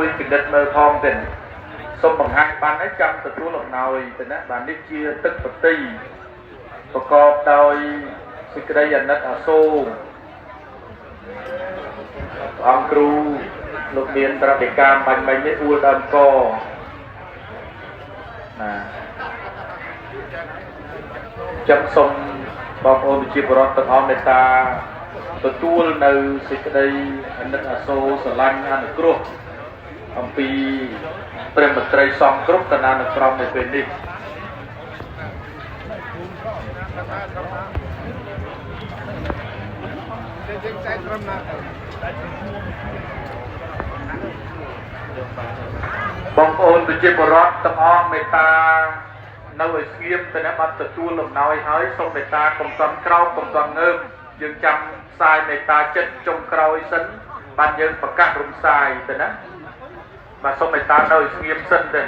ជួយពិនិត្យមើលផងទៅសូមបង្ហាញបានឲ្យចាំទទួលអំណោយទៅណាបាទនេះជាទឹកបតីប្រកបដោយសេចក្តីអាណិតអាសូរអង្គគ្រូលោកមានប្រតិកម្មបាញ់មិញនេះអួលដើមកណាចាំសូមបងប្អូនប្រជាពលរដ្ឋទាំងអស់មេត្តាទទួលនៅសេចក្តីអាណិតអាសូរស្រឡាញ់អនុគ្រោះអំពីព្រះមន្ត្រីសង្ឃគ្រប់កណ្ដាលនៅក្រមនៅពេលនេះបងប្អូនប្រជាពលរដ្ឋទាំងអស់មេត្តានៅឲ្យស្ងៀមទៅណាបាត់ទទួលអំណោយហើយសូមមេត្តាកុំសំក្រោកកុំសំងើបយើងចាំផ្សាយមេត្តាចិត្តចុងក្រោយសិនបានយើងប្រកាសរំសាយទៅណាបាទសូមមេត្តានៅឲ្យស្ងៀមសិនទៅ